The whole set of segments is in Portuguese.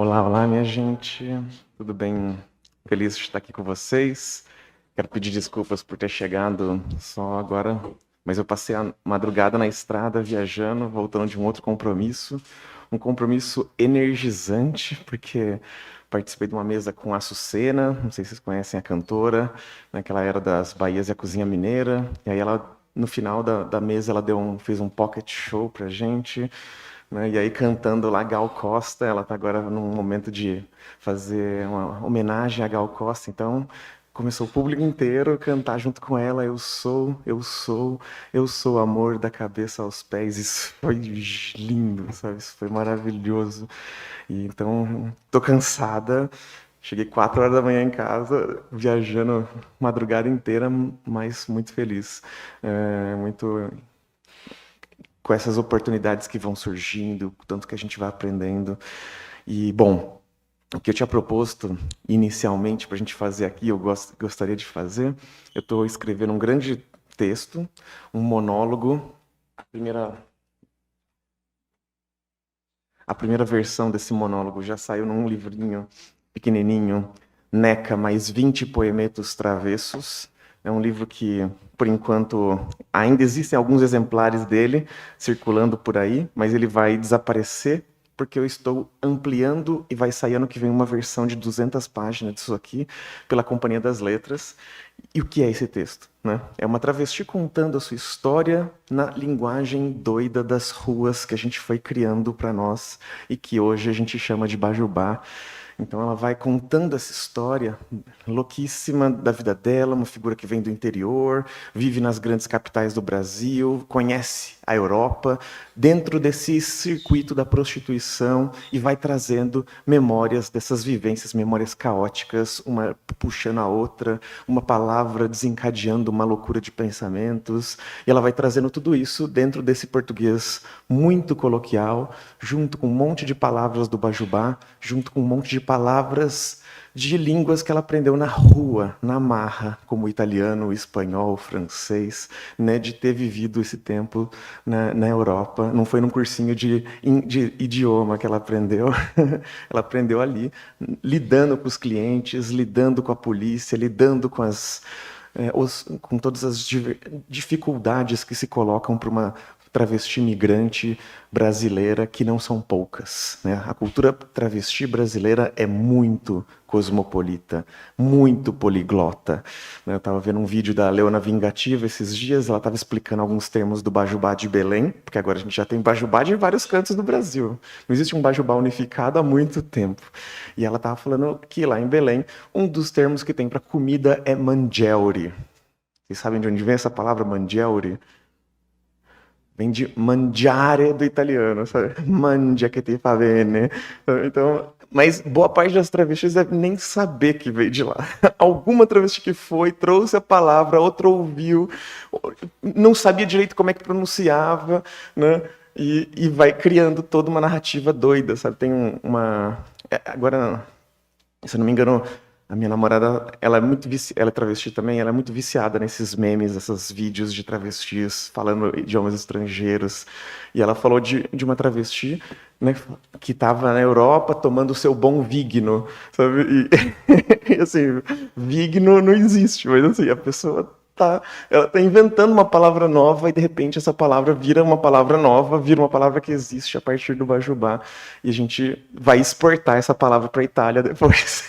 Olá, olá, minha gente. Tudo bem? Feliz de estar aqui com vocês. Quero pedir desculpas por ter chegado só agora, mas eu passei a madrugada na estrada viajando, voltando de um outro compromisso, um compromisso energizante, porque participei de uma mesa com a Açucena, não sei se vocês conhecem a cantora, naquela era das Bahias e a Cozinha Mineira, e aí ela, no final da mesa, ela fez um pocket show pra gente, né? E aí cantando lá Gal Costa, ela está agora num momento de fazer uma homenagem a Gal Costa, então começou o público inteiro a cantar junto com ela, eu sou o amor da cabeça aos pés. Isso foi lindo, sabe? Isso foi maravilhoso. E então, tô cansada. Cheguei 4 horas da manhã em casa, viajando madrugada inteira, mas muito feliz. Muito com essas oportunidades que vão surgindo, tanto que a gente vai aprendendo. E, bom, o que eu tinha proposto inicialmente para a gente fazer aqui, gostaria de fazer, eu estou escrevendo um grande texto, um monólogo. A primeira versão desse monólogo já saiu num livrinho pequenininho, Neca, mais 20 poemetos travessos. É um livro que, por enquanto, ainda existem alguns exemplares dele circulando por aí, mas ele vai desaparecer porque eu estou ampliando e vai sair ano que vem uma versão de 200 páginas disso aqui pela Companhia das Letras. E o que é esse texto? Né? É uma travesti contando a sua história na linguagem doida das ruas que a gente foi criando para nós e que hoje a gente chama de bajubá. Então ela vai contando essa história louquíssima da vida dela, uma figura que vem do interior, vive nas grandes capitais do Brasil, conhece a Europa, dentro desse circuito da prostituição e vai trazendo memórias dessas vivências, memórias caóticas, uma puxando a outra, uma palavra desencadeando uma loucura de pensamentos, e ela vai trazendo tudo isso dentro desse português muito coloquial, junto com um monte de palavras do bajubá, junto com um monte de palavras de línguas que ela aprendeu na rua, na marra, como o italiano, o espanhol, o francês, né, de ter vivido esse tempo na Europa. Não foi num cursinho de idioma que ela aprendeu, ela aprendeu ali, lidando com os clientes, lidando com a polícia, lidando com com todas as dificuldades que se colocam para uma travesti migrante brasileira, que não são poucas, né? A cultura travesti brasileira é muito cosmopolita, muito poliglota, né? Eu estava vendo um vídeo da Leona Vingativa esses dias, ela estava explicando alguns termos do Bajubá de Belém, porque agora a gente já tem Bajubá de vários cantos do Brasil. Não existe um Bajubá unificado há muito tempo. E ela estava falando que lá em Belém, um dos termos que tem para comida é mangiare. Vocês sabem de onde vem essa palavra mangiare? Vem de mangiare do italiano, sabe? Mangia che ti fa bene. Então, mas boa parte das travestis deve nem saber que veio de lá. Alguma travesti que foi, trouxe a palavra, outra ouviu, não sabia direito como é que pronunciava, né? E vai criando toda uma narrativa doida, sabe? Tem agora, se eu não me engano, a minha namorada, ela é ela é travesti também, ela é muito viciada nesses memes, esses vídeos de travestis falando idiomas estrangeiros. E ela falou de uma travesti, né, que estava na Europa tomando o seu bom Vigno, sabe? E assim, Vigno não existe, mas assim, a pessoa ela tá inventando uma palavra nova e de repente essa palavra vira uma palavra nova, vira uma palavra que existe a partir do Bajubá e a gente vai exportar essa palavra para a Itália depois.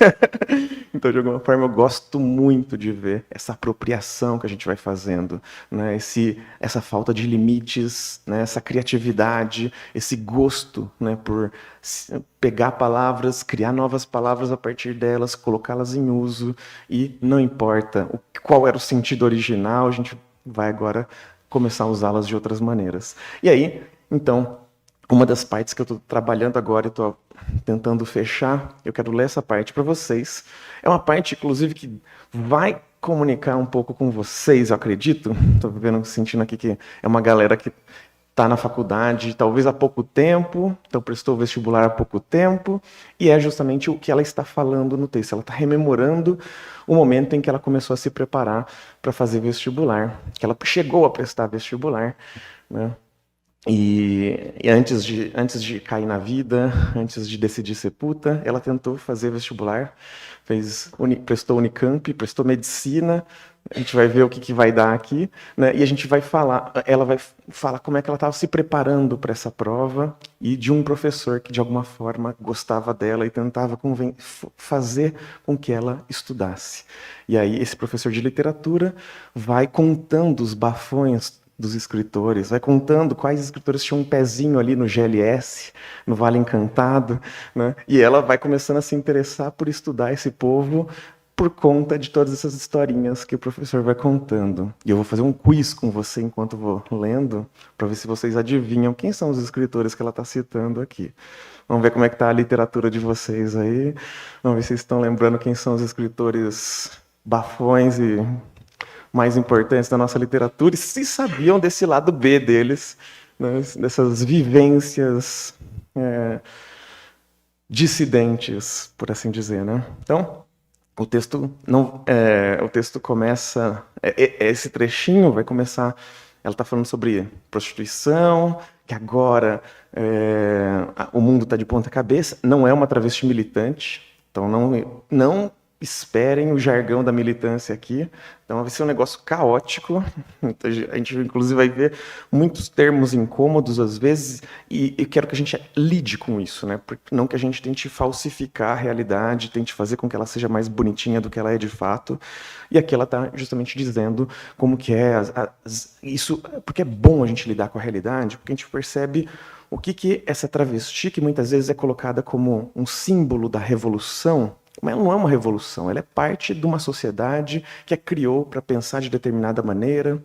Então, de alguma forma, eu gosto muito de ver essa apropriação que a gente vai fazendo, né? Essa falta de limites, né? Essa criatividade, esse gosto, né? Por pegar palavras, criar novas palavras a partir delas, colocá-las em uso e não importa qual era o sentido original, a gente vai agora começar a usá-las de outras maneiras. E aí, então, uma das partes que eu estou trabalhando agora e estou tentando fechar, eu quero ler essa parte para vocês. É uma parte, inclusive, que vai comunicar um pouco com vocês, eu acredito. Estou vendo, sentindo aqui que é uma galera que está na faculdade talvez há pouco tempo, então prestou vestibular há pouco tempo, e é justamente o que ela está falando no texto. Ela está rememorando o momento em que ela começou a se preparar para fazer vestibular, que ela chegou a prestar vestibular, né? E antes de cair na vida, antes de decidir ser puta, ela tentou fazer vestibular, prestou Unicamp, prestou medicina. A gente vai ver o que vai dar aqui, né? E a gente vai falar, ela vai falar como é que ela estava se preparando para essa prova e de um professor que de alguma forma gostava dela e tentava fazer com que ela estudasse. E aí esse professor de literatura vai contando os bafões dos escritores, vai contando quais escritores tinham um pezinho ali no GLS, no Vale Encantado, né? E ela vai começando a se interessar por estudar esse povo por conta de todas essas historinhas que o professor vai contando. E eu vou fazer um quiz com você enquanto vou lendo, para ver se vocês adivinham quem são os escritores que ela está citando aqui. Vamos ver como é que está a literatura de vocês aí. Vamos ver se vocês estão lembrando quem são os escritores bafões e mais importantes da nossa literatura, e se sabiam desse lado B deles, né, dessas vivências dissidentes, por assim dizer, né? Então, o texto começa, esse trechinho vai começar, ela está falando sobre prostituição, que agora o mundo está de ponta cabeça, não é uma travesti militante, então não esperem o jargão da militância aqui. Então vai ser um negócio caótico. A gente, inclusive, vai ver muitos termos incômodos às vezes, e eu quero que a gente lide com isso, né? Não que a gente tente falsificar a realidade, tente fazer com que ela seja mais bonitinha do que ela é de fato. E aqui ela está justamente dizendo como que é isso, porque é bom a gente lidar com a realidade, porque a gente percebe o que essa travesti, que muitas vezes é colocada como um símbolo da revolução, mas ela não é uma revolução, ela é parte de uma sociedade que a criou para pensar de determinada maneira.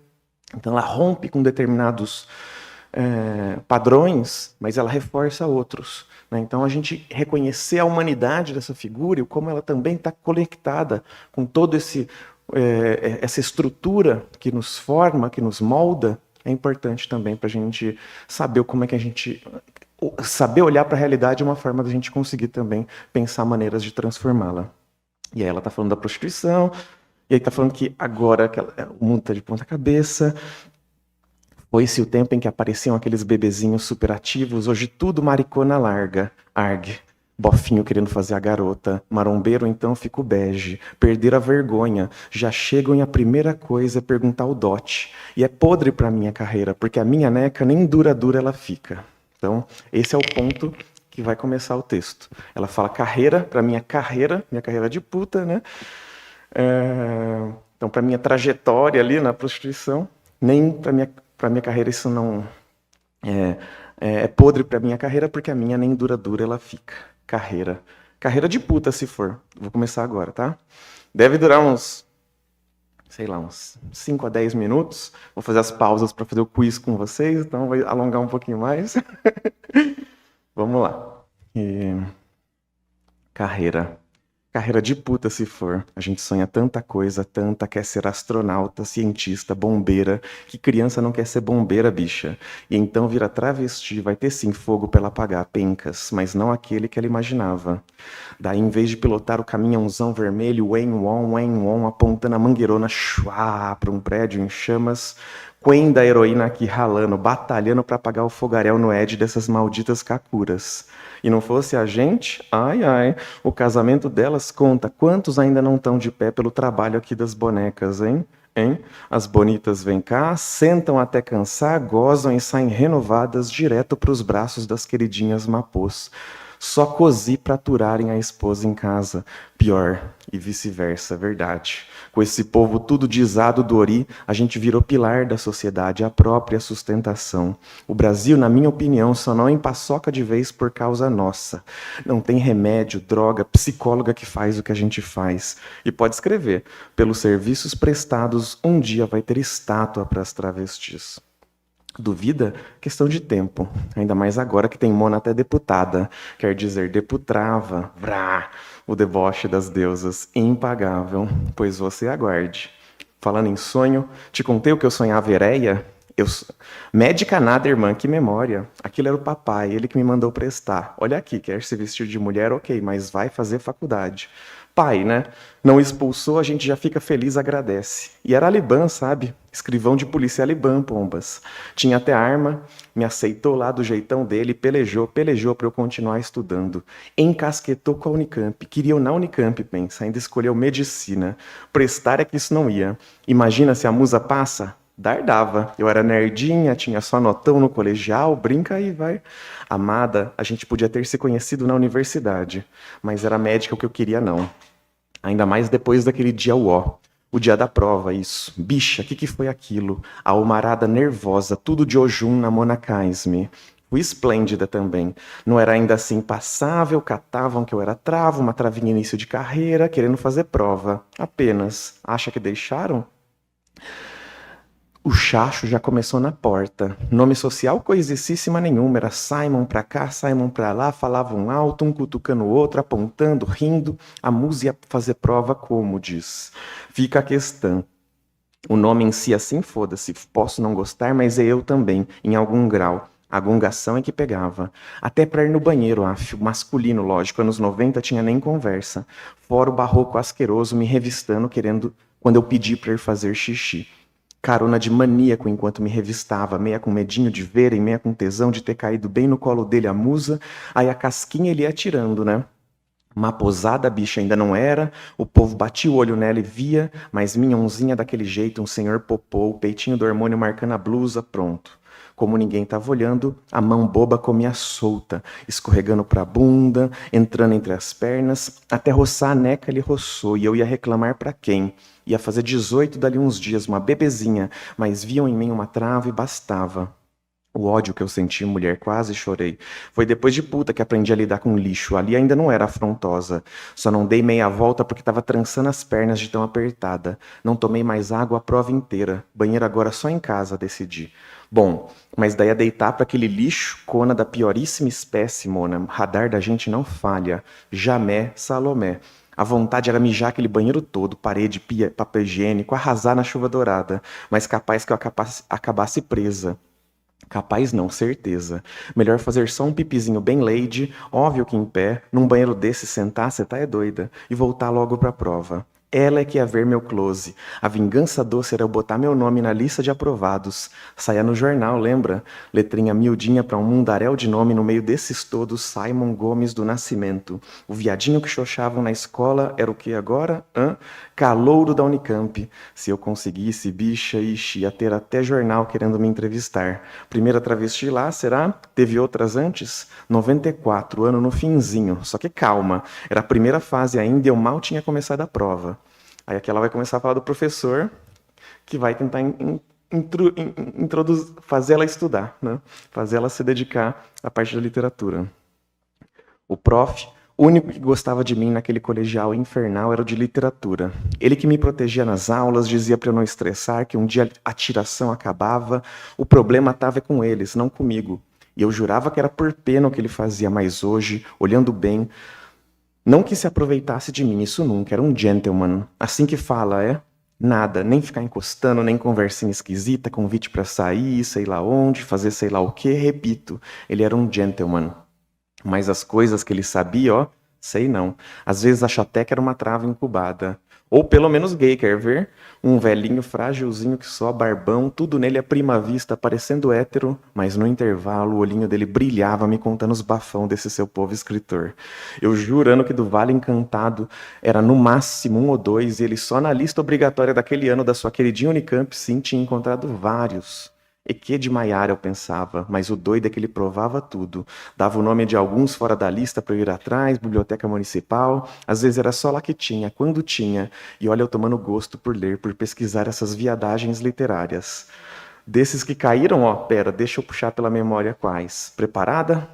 Então ela rompe com determinados padrões, mas ela reforça outros, né? Então a gente reconhecer a humanidade dessa figura e como ela também está conectada com todo essa estrutura que nos forma, que nos molda, é importante também para a gente saber como é que a gente saber olhar para a realidade é uma forma da gente conseguir também pensar maneiras de transformá-la. E aí ela está falando da prostituição, e aí está falando que agora que o mundo está de ponta cabeça, foi-se o tempo em que apareciam aqueles bebezinhos superativos, hoje tudo maricona larga, argue. Bofinho querendo fazer a garota, marombeiro então fica o bege, perder a vergonha, já chegam e a primeira coisa é perguntar o dote. E é podre pra minha carreira, porque a minha neca nem dura ela fica. Então, esse é o ponto que vai começar o texto. Ela fala carreira, para minha carreira de puta, né? Então, para minha trajetória ali na prostituição, nem para minha carreira isso não é podre para minha carreira, porque a minha nem dura ela fica. Carreira de puta, se for. Vou começar agora, tá? Deve durar uns 5 a 10 minutos. Vou fazer as pausas para fazer o quiz com vocês, então vai alongar um pouquinho mais. Vamos lá. Carreira de puta, se for. A gente sonha tanta coisa, quer ser astronauta, cientista, bombeira, que criança não quer ser bombeira, bicha. E então vira travesti, vai ter sim fogo pra ela apagar pencas, mas não aquele que ela imaginava. Daí, em vez de pilotar o caminhãozão vermelho, wen, won, apontando a mangueirona, chuá, pra um prédio em chamas, Quen da heroína aqui ralando, batalhando pra apagar o fogaréu no Ed dessas malditas kakuras. E não fosse a gente, ai, o casamento delas conta quantos ainda não estão de pé pelo trabalho aqui das bonecas, hein? As bonitas vêm cá, sentam até cansar, gozam e saem renovadas direto para os braços das queridinhas mapôs. Só cozi para aturarem a esposa em casa. Pior, e vice-versa, verdade. Com esse povo tudo disado do Ori, a gente virou pilar da sociedade, a própria sustentação. O Brasil, na minha opinião, só não empaçoca de vez por causa nossa. Não tem remédio, droga, psicóloga que faz o que a gente faz. E pode escrever, pelos serviços prestados, um dia vai ter estátua para as travestis. Duvida? Questão de tempo. Ainda mais agora que tem Mona até deputada. Quer dizer, deputrava. Vrá! O deboche das deusas. Impagável. Pois você aguarde. Falando em sonho, te contei o que eu sonhava hereia? Médica nada, irmã, que memória. Aquilo era o papai, ele que me mandou prestar. Olha aqui, quer se vestir de mulher? Ok, mas vai fazer faculdade. Pai, né? Não expulsou, a gente já fica feliz, agradece. E era Aliban, sabe? Escrivão de polícia Aliban, pombas. Tinha até arma, me aceitou lá do jeitão dele, pelejou para eu continuar estudando. Encasquetou com a Unicamp. Queria eu na Unicamp, pensa, ainda escolheu medicina. Prestar é que isso não ia. Imagina se a musa passa? Dava. Eu era nerdinha, tinha só notão no colegial, brinca aí, vai. Amada, a gente podia ter se conhecido na universidade, mas era médica o que eu queria, não. Ainda mais depois daquele dia uó. O dia da prova, isso. Bicha, o que foi aquilo? A almarada nervosa, tudo de Ojum na Monacaisme. Fui esplêndida também. Não era ainda assim passável, catavam que eu era travo, uma travinha início de carreira, querendo fazer prova. Apenas. Acha que deixaram? O chacho já começou na porta. Nome social coisíssima nenhuma. Era Simon pra cá, Simon pra lá. Falavam alto, um cutucando o outro, apontando, rindo. A musa ia fazer prova como, diz. Fica a questão. O nome em si assim, foda-se. Posso não gostar, mas é eu também, em algum grau. A gongação é que pegava. Até pra ir no banheiro, masculino, lógico. Anos 90 tinha nem conversa. Fora o barroco asqueroso me revistando, querendo, quando eu pedi pra ir fazer xixi. Carona de maníaco enquanto me revistava, meia com medinho de ver e meia com tesão de ter caído bem no colo dele a musa, aí a casquinha ele ia atirando, né? Uma posada bicha ainda não era, o povo batia o olho nela e via, mas minhonzinha daquele jeito, um senhor popô, o peitinho do hormônio marcando a blusa, pronto. Como ninguém estava olhando, a mão boba comia solta, escorregando para a bunda, entrando entre as pernas, até roçar a neca ele roçou, e eu ia reclamar para quem? Ia fazer 18 dali uns dias, uma bebezinha, mas viam em mim uma trava e bastava. O ódio que eu senti, mulher, quase chorei. Foi depois de puta que aprendi a lidar com lixo. Ali ainda não era afrontosa. Só não dei meia volta porque tava trançando as pernas de tão apertada. Não tomei mais água a prova inteira. Banheiro agora só em casa, decidi. Bom, mas daí a deitar para aquele lixo, cona da pioríssima espécie, mona. Radar da gente não falha. Jamé, Salomé. A vontade era mijar aquele banheiro todo, parede, pia, papel higiênico, arrasar na chuva dourada. Mas capaz que eu acabasse presa. Capaz não, certeza. Melhor fazer só um pipizinho bem lady, óbvio que em pé, num banheiro desse sentar, cê tá é doida, e voltar logo pra prova. Ela é que ia ver meu close. A vingança doce era eu botar meu nome na lista de aprovados. Saia no jornal, lembra? Letrinha miudinha pra um mundaréu de nome no meio desses todos, Simon Gomes do Nascimento. O viadinho que xoxavam na escola era o que agora? Calouro da Unicamp. Se eu conseguisse, bicha, ixi, ia ter até jornal querendo me entrevistar. Primeira travesti lá, será? Teve outras antes? 94, ano no finzinho. Só que calma, era a primeira fase ainda e eu mal tinha começado a prova. Aí aqui ela vai começar a falar do professor, que vai tentar fazer ela estudar, né? Fazer ela se dedicar à parte da literatura. O prof, o único que gostava de mim naquele colegial infernal era o de literatura. Ele que me protegia nas aulas, dizia para eu não estressar, que um dia a tiração acabava, o problema estava com eles, não comigo. E eu jurava que era por pena o que ele fazia, mas hoje, olhando bem, não que se aproveitasse de mim, isso nunca, era um gentleman. Assim que fala, é? Nada, nem ficar encostando, nem conversinha esquisita, convite para sair, sei lá onde, fazer sei lá o quê, repito, ele era um gentleman. Mas as coisas que ele sabia, ó, sei não. Às vezes acho até que era uma trava incubada. Ou pelo menos gay, quer ver? Um velhinho frágilzinho que só, barbão, tudo nele à prima vista, parecendo hétero, mas no intervalo o olhinho dele brilhava me contando os bafão desse seu povo escritor. Eu jurando que do Vale Encantado era no máximo um ou dois, e ele só na lista obrigatória daquele ano da sua queridinha Unicamp, sim, tinha encontrado vários. E que de Maiara eu pensava, mas o doido é que ele provava tudo. Dava o nome de alguns fora da lista para eu ir atrás, biblioteca municipal. Às vezes era só lá que tinha, quando tinha. E olha eu tomando gosto por ler, por pesquisar essas viadagens literárias. Desses que caíram, ó, pera, deixa eu puxar pela memória quais. Preparada?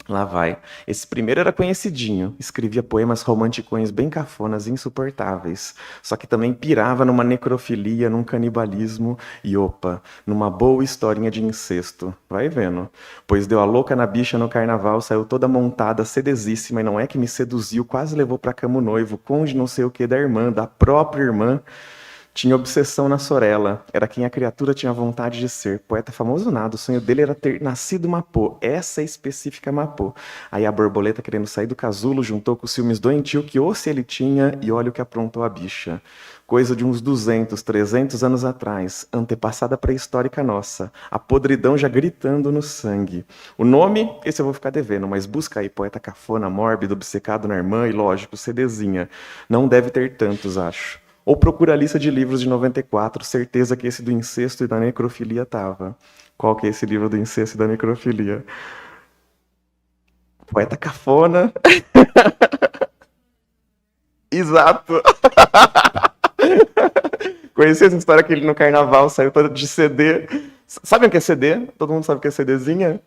Lá vai. Esse primeiro era conhecidinho, escrevia poemas romanticões bem cafonas e insuportáveis, só que também pirava numa necrofilia, num canibalismo e, opa, numa boa historinha de incesto. Vai vendo. Pois deu a louca na bicha no carnaval, saiu toda montada, sedesíssima, e não é que me seduziu, quase levou pra cama o noivo, conde não sei o que da irmã, da própria irmã. Tinha obsessão na Sorella, era quem a criatura tinha vontade de ser. Poeta famoso nada, o sonho dele era ter nascido Mapô, essa específica Mapô. Aí a borboleta, querendo sair do casulo, juntou com os ciúmes doentio que osso ele tinha, e olha o que aprontou a bicha. Coisa de uns 200, 300 anos atrás, antepassada pré-histórica nossa, a podridão já gritando no sangue. O nome, esse eu vou ficar devendo, mas busca aí, poeta cafona, mórbido, obcecado na irmã, e lógico, CDzinha. Não deve ter tantos, acho. Ou procura a lista de livros de 94, certeza que esse do incesto e da necrofilia tava. Qual que é esse livro do incesto e da necrofilia? Poeta cafona. Exato. Conheci essa história que ele no carnaval saiu todo de CD. Sabe o que é CD? Todo mundo sabe o que é CDzinha?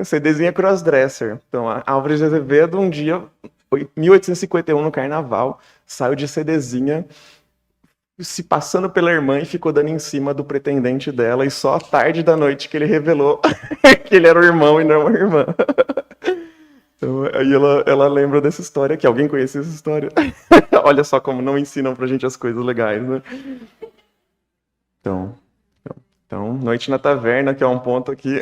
CDzinha é crossdresser. Então, a Álvares de Azevedo, um dia, foi 1851 no carnaval, saiu de CDzinha, se passando pela irmã e ficou dando em cima do pretendente dela, e só à tarde da noite que ele revelou que ele era o irmão e não a irmã. Então, aí ela lembra dessa história, que alguém conhecia essa história. Olha só como não ensinam pra gente as coisas legais, né? Então, Noite na Taverna, que é um ponto aqui.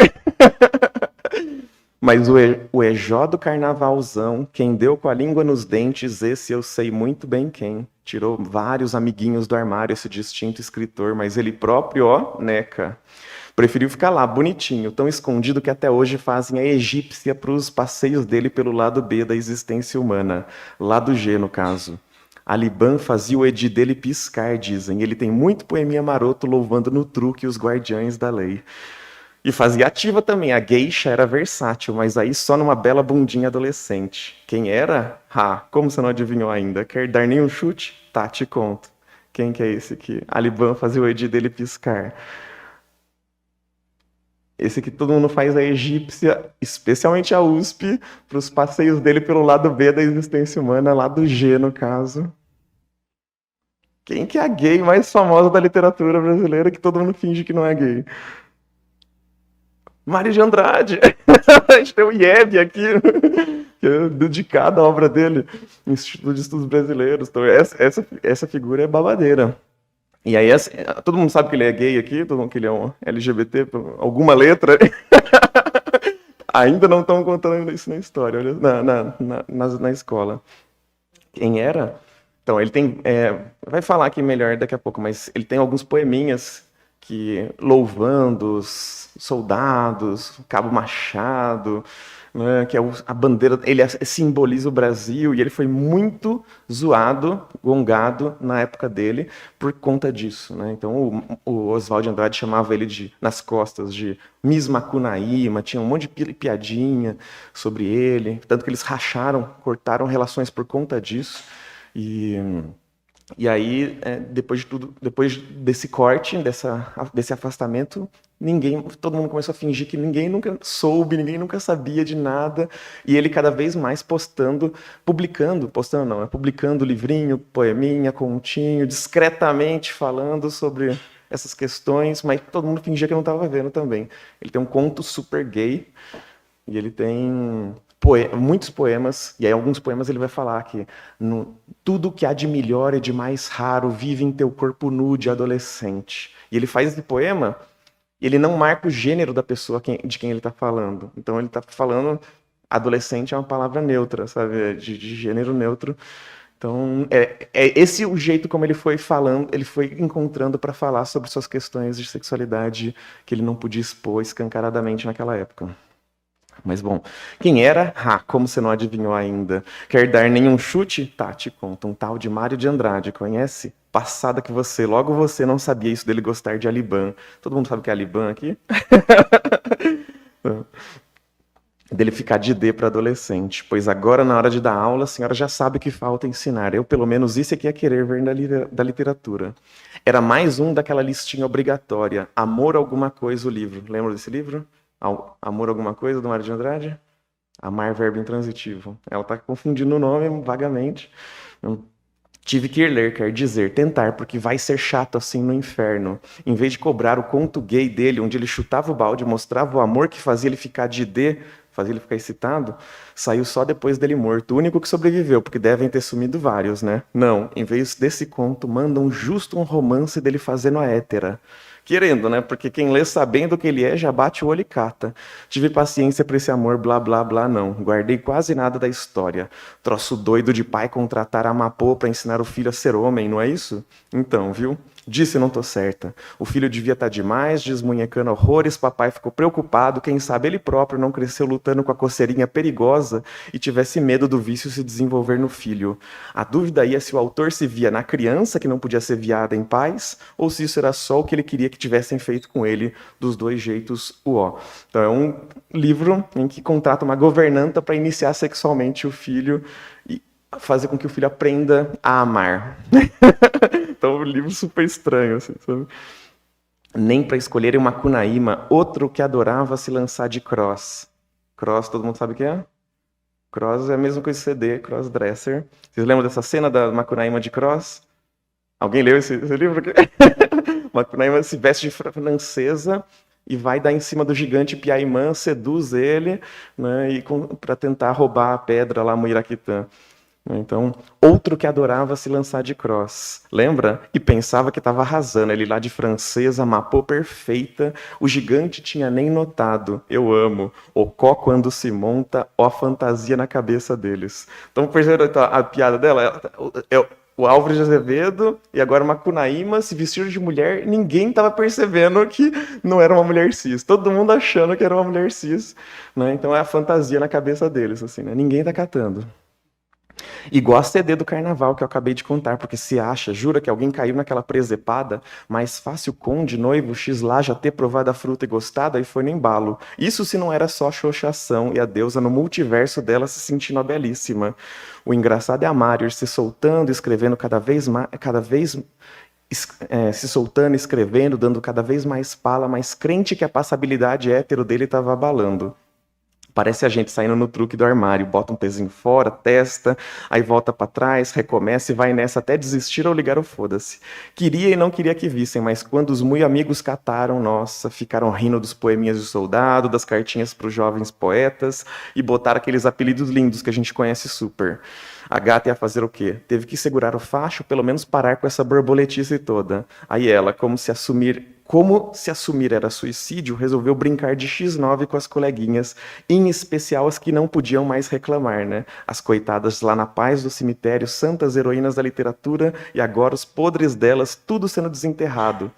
Mas o Ejó do carnavalzão, quem deu com a língua nos dentes, esse eu sei muito bem quem. Tirou vários amiguinhos do armário, esse distinto escritor, mas ele próprio, ó, neca. Preferiu ficar lá, bonitinho, tão escondido que até hoje fazem a egípcia para os passeios dele pelo lado B da existência humana. Lado G, no caso. Alibã fazia o Edi dele piscar, dizem. Ele tem muito poeminha maroto louvando no truque os guardiães da lei. E fazia ativa também. A geisha era versátil, mas aí só numa bela bundinha adolescente. Quem era? Como você não adivinhou ainda? Quer dar nenhum chute? Tá, te conto. Quem que é esse aqui? Alibã fazia o Edi dele piscar. Esse que todo mundo faz a egípcia, especialmente a USP, para os passeios dele pelo lado B da existência humana, lado G, no caso. Quem que é a gay mais famosa da literatura brasileira que todo mundo finge que não é gay? Mário de Andrade. A gente tem o IEB aqui, que é dedicado à obra dele, Instituto de Estudos Brasileiros. Então, essa figura é babadeira. E aí, todo mundo sabe que ele é gay aqui, todo mundo que ele é um LGBT, alguma letra. Ainda não estão contando isso na história, na escola. Quem era? Então, ele tem. Vai falar aqui melhor daqui a pouco, mas ele tem alguns poeminhas que louvando os soldados, Cabo Machado, né, que é a bandeira, ele simboliza o Brasil, e ele foi muito zoado, gongado na época dele por conta disso, né? Então o Oswald de Andrade chamava ele nas costas de Miss Macunaíma, tinha um monte de piadinha sobre ele, tanto que eles cortaram relações por conta disso. E aí, depois desse corte, desse afastamento, todo mundo começou a fingir que ninguém nunca soube, ninguém nunca sabia de nada, e ele cada vez mais publicando livrinho, poeminha, continho, discretamente falando sobre essas questões, mas todo mundo fingia que não estava vendo também. Ele tem um conto super gay, e ele tem muitos poemas, e aí alguns poemas ele vai falar que tudo que há de melhor e de mais raro vive em teu corpo nu de adolescente. E ele faz esse poema, e ele não marca o gênero da pessoa de quem ele está falando. Então ele está falando, adolescente é uma palavra neutra, sabe, de gênero neutro. Então é esse o jeito como ele foi falando, ele foi encontrando para falar sobre suas questões de sexualidade que ele não podia expor escancaradamente naquela época. Mas bom, quem era? Como você não adivinhou ainda? Quer dar nenhum chute? Tá, te conto. Um tal de Mário de Andrade, conhece? Passada que logo você não sabia isso dele gostar de Alibã. Todo mundo sabe o que é Alibã aqui? Dele ficar de D para adolescente. Pois agora, na hora de dar aula, a senhora já sabe o que falta ensinar. Eu, pelo menos, isso é que ia querer ver da literatura. Era mais um daquela listinha obrigatória. Amor alguma coisa, o livro. Lembra desse livro? Amor alguma coisa, do Mário de Andrade? Amar, verbo intransitivo. Ela está confundindo o nome vagamente. Tive que ir ler, quer dizer, tentar, porque vai ser chato assim no inferno. Em vez de cobrar o conto gay dele, onde ele chutava o balde, mostrava o amor que fazia ele ficar de D, fazia ele ficar excitado, saiu só depois dele morto. O único que sobreviveu, porque devem ter sumido vários, né? Não, em vez desse conto, mandam justo um romance dele fazendo a hétera. Querendo, né? Porque quem lê sabendo o que ele é, já bate o olho e cata. Tive paciência pra esse amor, blá, blá, blá, não. Guardei quase nada da história. Troço doido de pai contratar a Mapô pra ensinar o filho a ser homem, não é isso? Então, viu? Disse não tô certa. O filho devia estar demais, desmunhecando horrores, papai ficou preocupado, quem sabe ele próprio não cresceu lutando com a coceirinha perigosa e tivesse medo do vício se desenvolver no filho. A dúvida aí é se o autor se via na criança que não podia ser viada em paz, ou se isso era só o que ele queria que tivessem feito com ele, dos dois jeitos uó. Então é um livro em que contrata uma governanta para iniciar sexualmente o filho e fazer com que o filho aprenda a amar. Então, um livro super estranho, assim, sabe? Nem para escolherem uma Macunaíma, outro que adorava se lançar de cross. Cross, todo mundo sabe o que é? Cross é a mesma coisa que CD, crossdresser. Vocês lembram dessa cena da Macunaíma de cross? Alguém leu esse livro aqui? Macunaíma se veste de francesa e vai dar em cima do gigante Piaimã, seduz ele, né, para tentar roubar a pedra lá, Muiraquitã. Então, outro que adorava se lançar de cross, lembra? E pensava que estava arrasando, ele lá de francesa, Mapô perfeita, o gigante tinha nem notado, eu amo, o có quando se monta, ó a fantasia na cabeça deles. Então, perceberam a piada dela? O Álvaro de Azevedo e agora uma Macunaíma se vestiram de mulher, ninguém estava percebendo que não era uma mulher cis, todo mundo achando que era uma mulher cis, né? Então é a fantasia na cabeça deles, assim, né? Ninguém tá catando. Igual a CD do carnaval que eu acabei de contar, porque se acha, jura que alguém caiu naquela presepada, mais fácil conde, noivo, X lá já ter provado a fruta e gostado, aí foi no embalo. Isso se não era só xoxação e a deusa no multiverso dela se sentindo a belíssima. O engraçado é a Mário se soltando, escrevendo se soltando, escrevendo, dando cada vez mais pala, mas crente que a passabilidade hétero dele estava abalando. Parece a gente saindo no truque do armário, bota um pezinho fora, testa, aí volta para trás, recomeça e vai nessa até desistir ou ligar o foda-se. Queria e não queria que vissem, mas quando os muito amigos cataram, nossa, ficaram rindo dos poeminhas de soldado, das cartinhas para os jovens poetas e botaram aqueles apelidos lindos que a gente conhece super. A gata ia fazer o quê? Teve que segurar o facho, pelo menos parar com essa borboletice toda. Aí ela, como se assumir era suicídio, resolveu brincar de X9 com as coleguinhas, em especial as que não podiam mais reclamar, né? As coitadas lá na paz do cemitério, santas heroínas da literatura, e agora os podres delas, tudo sendo desenterrado.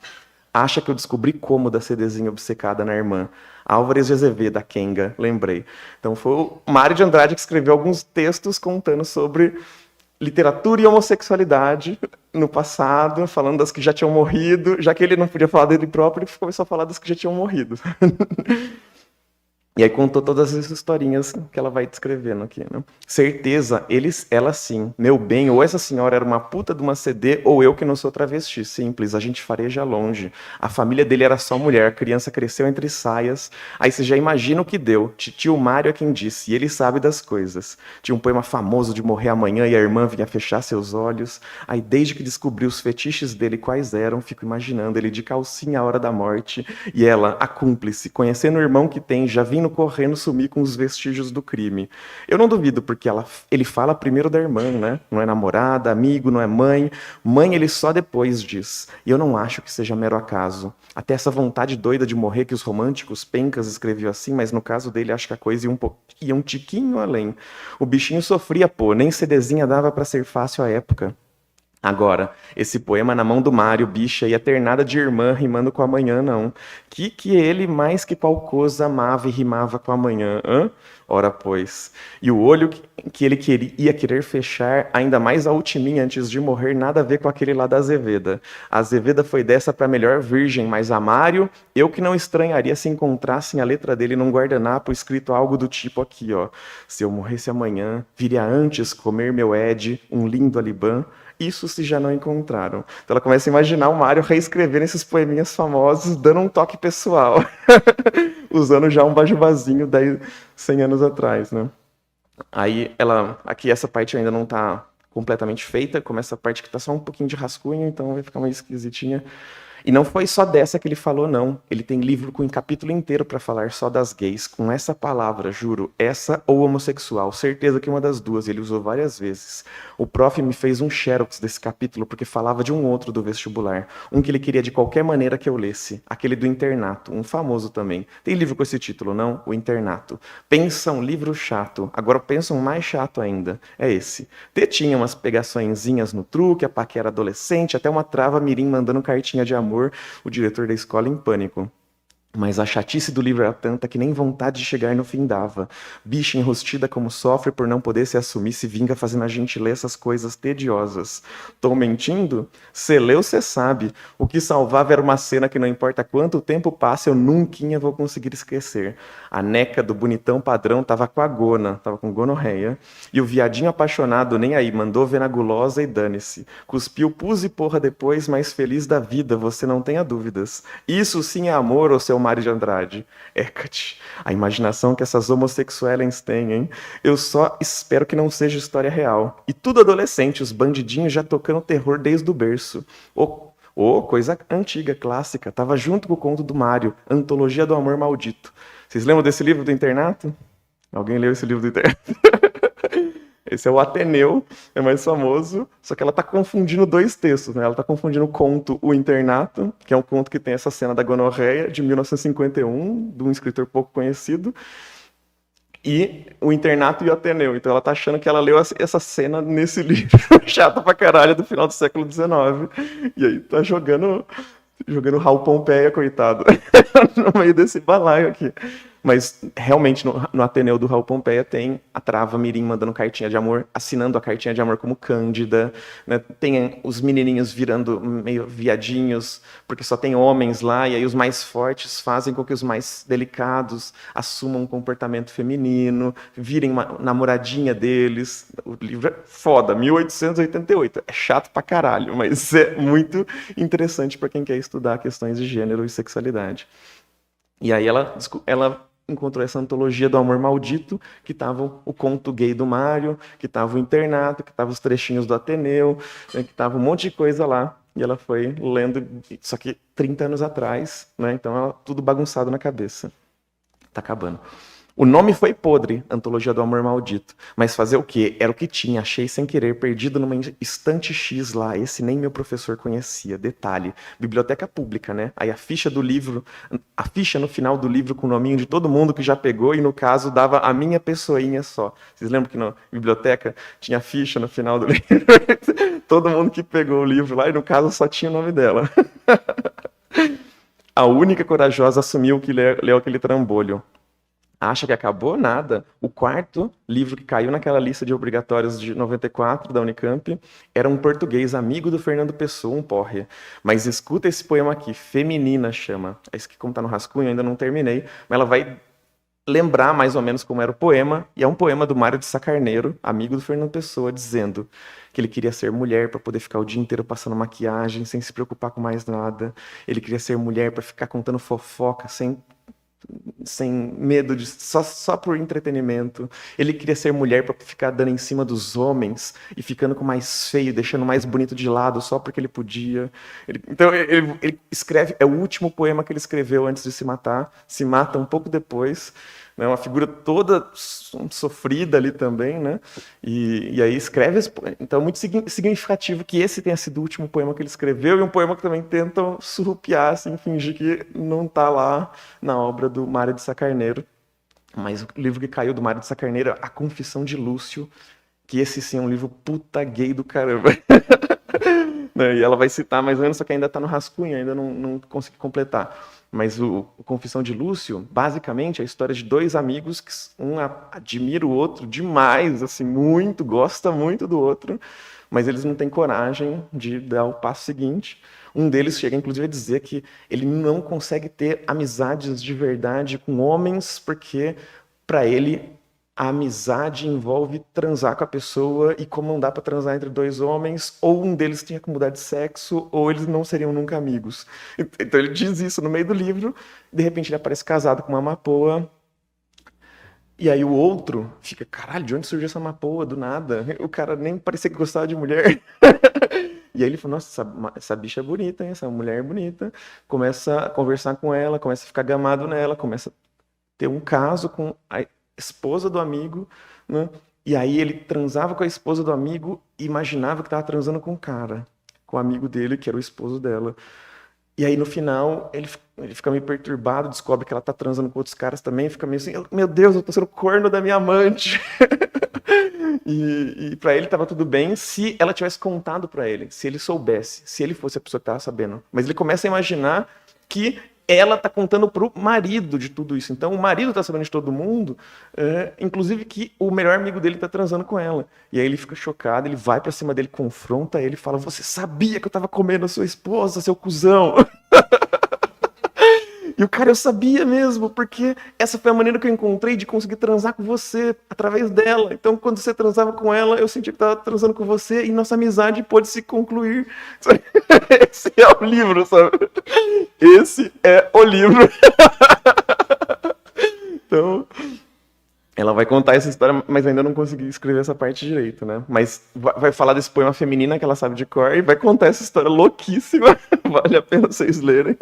Acha que eu descobri como da CDzinha obcecada na irmã. Álvares de Azevedo, a Kenga, lembrei. Então foi o Mário de Andrade que escreveu alguns textos contando sobre literatura e homossexualidade no passado, falando das que já tinham morrido, já que ele não podia falar dele próprio, ele começou a falar das que já tinham morrido. E aí contou todas as historinhas que ela vai descrevendo aqui, né? Certeza, ela sim, meu bem, ou essa senhora era uma puta de uma CD, ou eu que não sou travesti, simples, a gente fareja longe. A família dele era só mulher, a criança cresceu entre saias, aí você já imagina o que deu. Titio Mário é quem disse, e ele sabe das coisas. Tinha um poema famoso de morrer amanhã e a irmã vinha fechar seus olhos, aí desde que descobriu os fetiches dele quais eram, fico imaginando ele de calcinha à hora da morte, e ela, a cúmplice, conhecendo o irmão que tem, já vindo correndo sumir com os vestígios do crime. Eu não duvido, porque ele fala primeiro da irmã, né? Não é namorada, amigo, não é mãe. Mãe ele só depois diz. E eu não acho que seja mero acaso. Até essa vontade doida de morrer que os românticos pencas escreviam assim, mas no caso dele acho que a coisa ia um tiquinho além. O bichinho sofria, pô, nem CDzinha dava pra ser fácil à época. Agora, esse poema na mão do Mário, bicha, ia ter nada de irmã rimando com amanhã, não. Que ele, mais que qual coisa, amava e rimava com amanhã, hã? Ora, pois. E o olho que ele ia querer fechar, ainda mais a ultiminha antes de morrer, nada a ver com aquele lá da Azeveda. A Azeveda foi dessa pra melhor virgem, mas a Mário, eu que não estranharia se encontrassem a letra dele num guardanapo escrito algo do tipo aqui, ó. Se eu morresse amanhã, viria antes comer meu Ed, um lindo alibã. Isso se já não encontraram. Então ela começa a imaginar o Mário reescrevendo esses poeminhas famosos, dando um toque pessoal. Usando já um bajubazinho 100 anos atrás, né? Aí aqui essa parte ainda não está completamente feita, começa a parte que está só um pouquinho de rascunho, então vai ficar meio esquisitinha. E não foi só dessa que ele falou, não. Ele tem livro com um capítulo inteiro para falar só das gays, com essa palavra, juro, essa ou homossexual. Certeza que uma das duas, ele usou várias vezes. O prof me fez um xerox desse capítulo porque falava de um outro do vestibular. Um que ele queria de qualquer maneira que eu lesse. Aquele do internato, um famoso também. Tem livro com esse título, não? O internato. Pensa um livro chato. Agora pensa um mais chato ainda. É esse. Tinha umas pegaçõezinhas no truque, a paquera adolescente, até uma trava mirim mandando cartinha de amor, o diretor da escola em pânico. Mas a chatice do livro era tanta que nem vontade de chegar no fim dava. Bicha enrustida como sofre por não poder se assumir, se vinga fazendo a gente ler essas coisas tediosas. Tô mentindo? Cê leu, cê sabe. O que salvava era uma cena que não importa quanto tempo passe, eu nunca vou conseguir esquecer. A neca do bonitão padrão tava com a gona, tava com gonorreia, e o viadinho apaixonado nem aí, mandou ver na gulosa e dane-se. Cuspiu pus e porra depois, mas feliz da vida, você não tenha dúvidas. Isso sim é amor, ô seu Mário de Andrade. Hecate, a imaginação que essas homossexuais têm, hein? Eu só espero que não seja história real. E tudo adolescente, os bandidinhos já tocando terror desde o berço. Coisa antiga, clássica. Tava junto com o conto do Mário, Antologia do Amor Maldito. Vocês lembram desse livro do internato? Alguém leu esse livro do internato? Esse é o Ateneu, é mais famoso, só que ela está confundindo dois textos, né? Ela está confundindo o conto O Internato, que é um conto que tem essa cena da gonorreia, de 1951, de um escritor pouco conhecido, e O Internato e o Ateneu. Então ela está achando que ela leu essa cena nesse livro chato pra caralho do final do século XIX. E aí tá jogando Raul Pompeia, coitado, no meio desse balaio aqui. Mas realmente no Ateneu do Raul Pompeia tem a trava mirim mandando cartinha de amor, assinando a cartinha de amor como Cândida, né? Tem os menininhos virando meio viadinhos, porque só tem homens lá, e aí os mais fortes fazem com que os mais delicados assumam um comportamento feminino, virem uma namoradinha deles. O livro é foda, 1888. É chato pra caralho, mas é muito interessante para quem quer estudar questões de gênero e sexualidade. E aí ela encontrou essa antologia do amor maldito, que tava o conto gay do Mário, que tava o internato, que tava os trechinhos do Ateneu, né, que tava um monte de coisa lá. E ela foi lendo, só que 30 anos atrás, né? Então ela tudo bagunçado na cabeça. Tá acabando. O nome foi podre, Antologia do Amor Maldito. Mas fazer o quê? Era o que tinha, achei sem querer, perdido numa estante X lá. Esse nem meu professor conhecia. Detalhe, biblioteca pública, né? Aí a ficha do livro, a ficha no final do livro com o nominho de todo mundo que já pegou, e no caso dava a minha pessoinha só. Vocês lembram que na biblioteca tinha ficha no final do livro? Todo mundo que pegou o livro lá, e no caso só tinha o nome dela. A única corajosa assumiu que leu aquele trambolho. Acha que acabou? Nada. O quarto livro que caiu naquela lista de obrigatórios de 94 da Unicamp era um português amigo do Fernando Pessoa, um porre. Mas escuta esse poema aqui, Feminina chama. Esse que, como tá no rascunho, ainda não terminei, mas ela vai lembrar mais ou menos como era o poema, e é um poema do Mário de Sá Carneiro, amigo do Fernando Pessoa, dizendo que ele queria ser mulher para poder ficar o dia inteiro passando maquiagem, sem se preocupar com mais nada. Ele queria ser mulher para ficar contando fofoca, sem medo de só por entretenimento. Ele queria ser mulher para ficar dando em cima dos homens e ficando com mais feio, deixando mais bonito de lado só porque ele podia. Então ele escreve, é o último poema que ele escreveu antes de se matar. Se mata um pouco depois, né? Uma figura toda sofrida ali também, né? E aí escreve. Então é muito significativo que esse tenha sido o último poema que ele escreveu, e um poema que também tentam surrupiar, assim, fingir que não está lá na obra do Mário de Sá Carneiro. Mas o livro que caiu do Mário de Sá Carneiro é A Confissão de Lúcio, que esse sim é um livro puta gay do caramba. E ela vai citar mais ou menos, só que ainda está no rascunho, ainda não consegui completar. Mas o Confissão de Lúcio, basicamente, é a história de dois amigos que um admira o outro demais, assim, muito, gosta muito do outro, mas eles não têm coragem de dar o passo seguinte. Um deles chega, inclusive, a dizer que ele não consegue ter amizades de verdade com homens, porque, para ele, a amizade envolve transar com a pessoa, e como não dá para transar entre dois homens, ou um deles tinha que mudar de sexo, ou eles não seriam nunca amigos. Então ele diz isso no meio do livro, de repente ele aparece casado com uma amapoa, e aí o outro fica, caralho, de onde surgiu essa amapoa? Do nada. O cara nem parecia que gostava de mulher. E aí ele falou, nossa, essa bicha é bonita, hein? Essa mulher é bonita. Começa a conversar com ela, começa a ficar gamado nela, começa a ter um caso com a esposa do amigo, né? E aí ele transava com a esposa do amigo e imaginava que estava transando com o cara, com o amigo dele, que era o esposo dela. E aí no final ele fica meio perturbado, descobre que ela tá transando com outros caras também, fica meio assim, meu Deus, eu tô sendo corno da minha amante. E para ele tava tudo bem se ela tivesse contado para ele, se ele soubesse, se ele fosse a pessoa que tava sabendo. Mas ele começa a imaginar que ela tá contando pro marido de tudo isso. Então o marido tá sabendo de todo mundo, inclusive que o melhor amigo dele tá transando com ela. E aí ele fica chocado, ele vai pra cima dele, confronta ele, fala: "Você sabia que eu tava comendo a sua esposa, seu cuzão?" E o cara, eu sabia mesmo, porque essa foi a maneira que eu encontrei de conseguir transar com você, através dela. Então, quando você transava com ela, eu sentia que estava transando com você e nossa amizade pôde se concluir. Esse é o livro, sabe? Esse é o livro. Então, ela vai contar essa história, mas ainda não consegui escrever essa parte direito, né? Mas vai falar desse poema feminina que ela sabe de cor e vai contar essa história louquíssima. Vale a pena vocês lerem.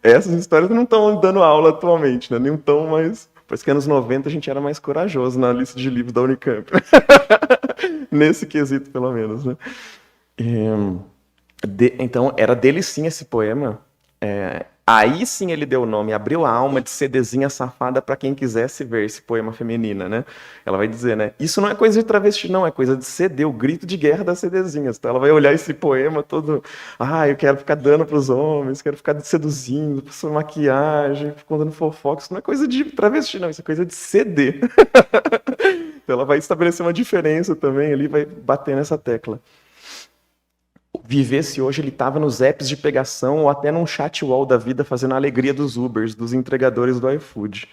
Essas histórias não estão dando aula atualmente, né? Nem tão mais... Parece que anos 90 a gente era mais corajoso na lista de livros da Unicamp. Nesse quesito, pelo menos, né? Então, era dele sim esse poema. Aí sim ele deu o nome, abriu a alma de Cedezinha Safada para quem quisesse ver esse poema feminina, né? Ela vai dizer, né? Isso não é coisa de travesti, não, é coisa de CD, o grito de guerra das Cedezinhas. Então ela vai olhar esse poema todo, eu quero ficar dando para os homens, quero ficar seduzindo, passando maquiagem, contando fofoca. Isso não é coisa de travesti, não, isso é coisa de CD. Então ela vai estabelecer uma diferença também ali, vai bater nessa tecla. Vivesse hoje, ele estava nos apps de pegação ou até num chat wall da vida fazendo a alegria dos Ubers, dos entregadores do iFood.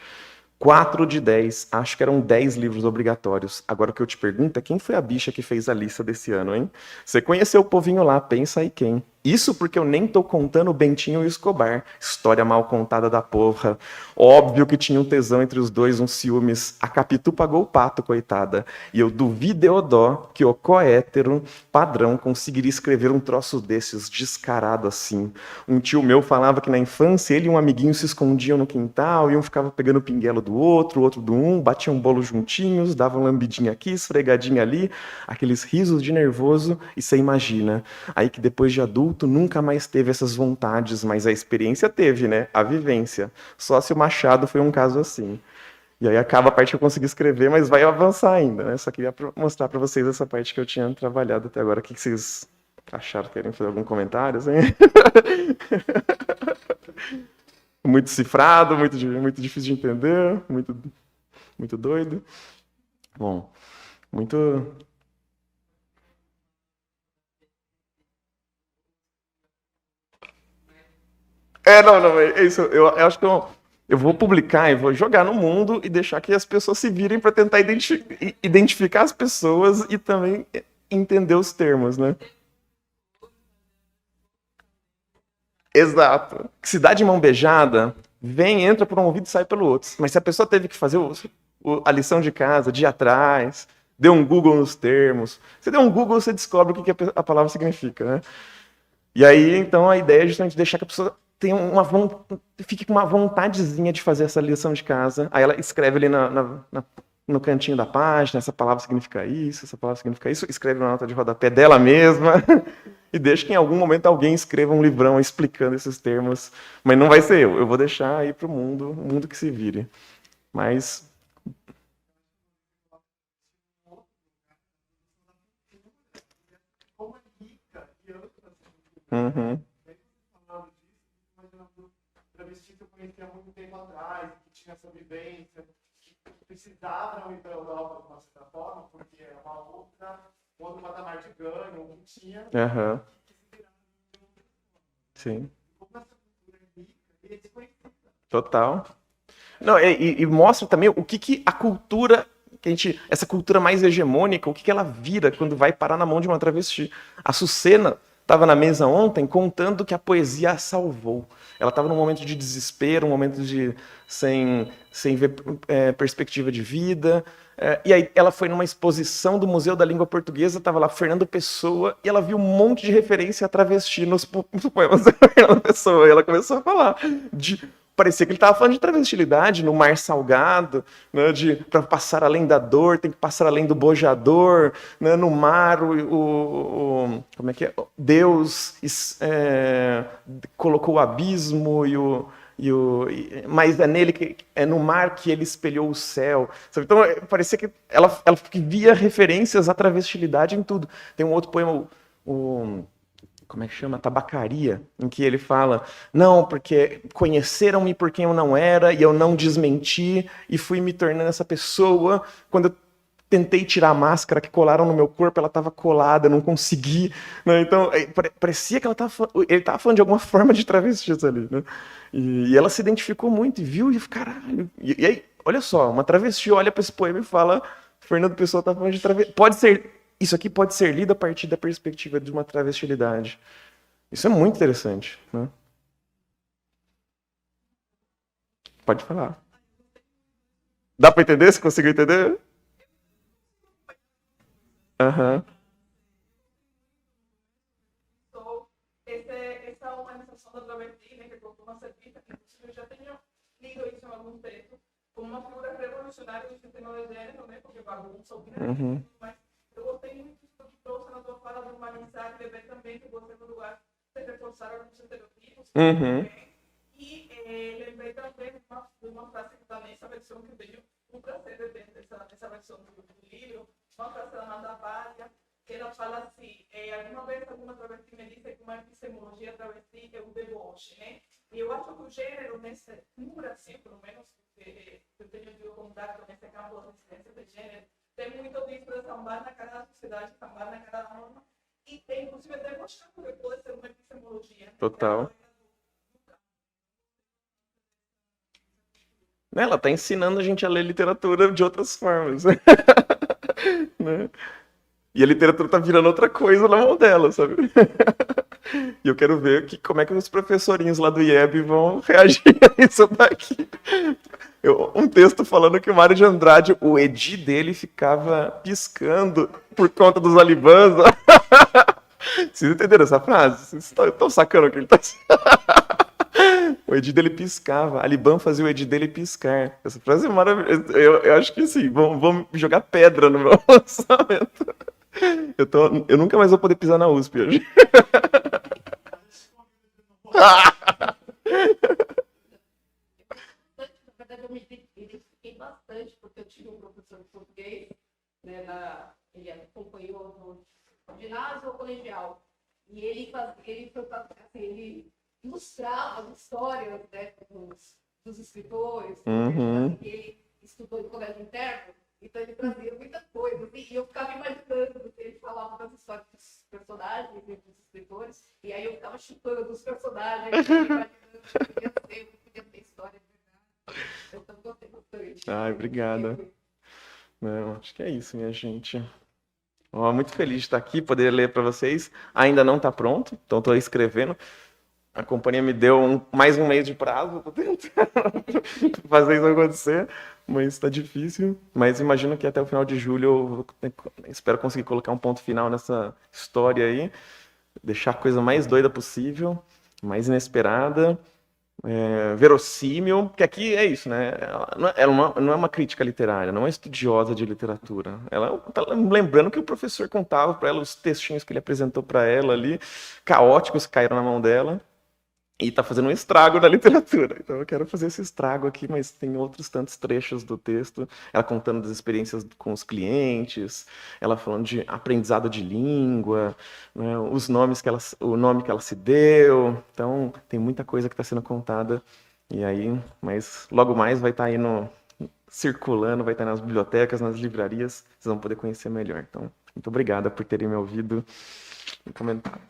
4 de 10. Acho que eram 10 livros obrigatórios. Agora o que eu te pergunto é quem foi a bicha que fez a lista desse ano, hein? Você conheceu o povinho lá, pensa aí quem. Isso porque eu nem tô contando o Bentinho e o Escobar. História mal contada da porra. Óbvio que tinha um tesão entre os dois, uns ciúmes. A Capitu pagou o pato, coitada. E eu duvido Deodó que o coétero padrão conseguiria escrever um troço desses, descarado assim. Um tio meu falava que na infância ele e um amiguinho se escondiam no quintal e um ficava pegando o pinguelo do outro, o outro do um, batiam um bolo juntinhos, davam lambidinha aqui, esfregadinha ali, aqueles risos de nervoso, e você imagina. Aí que depois de adulto, nunca mais teve essas vontades, mas a experiência teve, né? A vivência. Só se o Machado foi um caso assim. E aí acaba a parte que eu consegui escrever, mas vai avançar ainda, né? Só queria mostrar para vocês essa parte que eu tinha trabalhado até agora. O que vocês acharam? Querem fazer algum comentário? Assim? Muito cifrado, muito difícil de entender, muito doido. Bom, muito... Não, é isso. Eu acho que eu vou publicar e vou jogar no mundo e deixar que as pessoas se virem para tentar identificar as pessoas e também entender os termos, né? Exato. Se dá de mão beijada, vem, entra por um ouvido e sai pelo outro. Mas se a pessoa teve que fazer a lição de casa, de ir atrás, deu um Google nos termos. Você deu um Google, você descobre o que a palavra significa, né? E aí, então, a ideia é justamente deixar que a pessoa tenha fique com uma vontadezinha de fazer essa lição de casa. Aí ela escreve ali no cantinho da página, essa palavra significa isso, essa palavra significa isso, escreve na nota de rodapé dela mesma, e deixa que em algum momento alguém escreva um livrão explicando esses termos. Mas não vai ser eu vou deixar aí para o mundo que se vire. Mas... Uhum. Travesti que eu conhecia há muito tempo atrás, que tinha essa vivência, que precisavam ir para a Europa de uma certa forma, porque era outro patamar de ganho, que tinha. Uhum. Sim. Total. Não, e mostra também o que a cultura, essa cultura mais hegemônica, o que ela vira quando vai parar na mão de uma travesti. A Sucena estava na mesa ontem contando que a poesia a salvou. Ela estava num momento de desespero, um momento sem ver perspectiva de vida. E aí ela foi numa exposição do Museu da Língua Portuguesa, estava lá Fernando Pessoa, e ela viu um monte de referência a travesti nos poemas da Fernando Pessoa, e ela começou a falar parecia que ele estava falando de travestilidade no mar salgado, né, para passar além da dor, tem que passar além do bojador, né, no mar como é que é? Deus colocou o abismo mas é nele é no mar que ele espelhou o céu. Sabe? Então parecia que ela via referências à travestilidade em tudo. Tem um outro poema, como é que chama? Tabacaria, em que ele fala, não, porque conheceram-me por quem eu não era e eu não desmenti e fui me tornando essa pessoa. Quando eu tentei tirar a máscara que colaram no meu corpo, ela estava colada, eu não consegui. Né? Então, parecia que ele estava falando de alguma forma de travestis ali. Né? E ela se identificou muito e viu e caralho. E aí, olha só, uma travesti olha para esse poema e fala, Fernando Pessoa está falando de travesti. Isso aqui pode ser lido a partir da perspectiva de uma travestilidade. Isso é muito interessante, né? Pode falar. Dá para entender? Você conseguiu entender? Aham. Essa organização da travesti, né, que costuma ser vista, que inclusive eu já tenho lido isso em algum texto, como uma figura revolucionária do sistema de gênero, né, porque bagunça o grande, mas eu gostei muito do que trouxe na tua fala de humanizar e de ver também que você, no lugar de reforçar alguns estereotipos, e lembrei também de uma frase que está nessa versão que eu tenho o prazer de ver essa versão do livro, uma frase da Amanda Palha, que ela fala assim, alguma vez alguma travesti me disse que uma epistemologia travesti é um deboche, né? E eu acho que o gênero, no Brasil, pelo menos, que eu tenho tido contato nesse campo da resistência de gênero, tem muito disso de sambar na cara da sociedade, sambar na cara da norma, e tem, inclusive, demonstrando que pode ser uma epistemologia. Total. Ela está ensinando a gente a ler literatura de outras formas. Né? E a literatura tá virando outra coisa na mão dela, sabe? E eu quero ver como é que os professorinhos lá do IEB vão reagir a isso daqui. Um texto falando que o Mário de Andrade, o Edi dele ficava piscando por conta dos alibãs. Vocês entenderam essa frase? Vocês estão sacando o que ele tá O Edi dele piscava. A Liban fazia o Edi dele piscar. Essa frase é maravilhosa. Eu acho que sim, vão jogar pedra no meu lançamento. Eu nunca mais vou poder pisar na USP hoje. Na verdade, eu me identifiquei bastante, porque eu tive um professor de português, né, ele acompanhou no ginásio ou colegial, e ele ilustrava as histórias, né, dos escritores, e ele estudou em colégio interno, então ele trazia muita coisa, assim, e eu ficava imaginando, ele falava das histórias dos personagens e dos escritores, e aí eu ficava chutando os personagens, imaginando que podia ter história de verdade. Então gostei bastante. Ai, obrigada. Não, acho que é isso, minha gente. Muito feliz de estar aqui, poder ler para vocês. Ainda não está pronto, então estou escrevendo. A companhia me deu mais um mês de prazo para tentar fazer isso acontecer, mas está difícil. Mas imagino que até o final de julho eu espero conseguir colocar um ponto final nessa história aí, deixar a coisa mais doida possível, mais inesperada, verossímil, porque aqui é isso, né? Ela não é uma crítica literária, não é estudiosa de literatura. Ela está lembrando que o professor contava para ela os textinhos que ele apresentou para ela ali, caóticos, caíram na mão dela. E tá fazendo um estrago na literatura. Então eu quero fazer esse estrago aqui, mas tem outros tantos trechos do texto. Ela contando das experiências com os clientes, ela falando de aprendizado de língua, né, o nome que ela se deu. Então tem muita coisa que está sendo contada. E aí, mas logo mais vai estar aí circulando, vai estar nas bibliotecas, nas livrarias. Vocês vão poder conhecer melhor. Então, muito obrigada por terem me ouvido e comentado.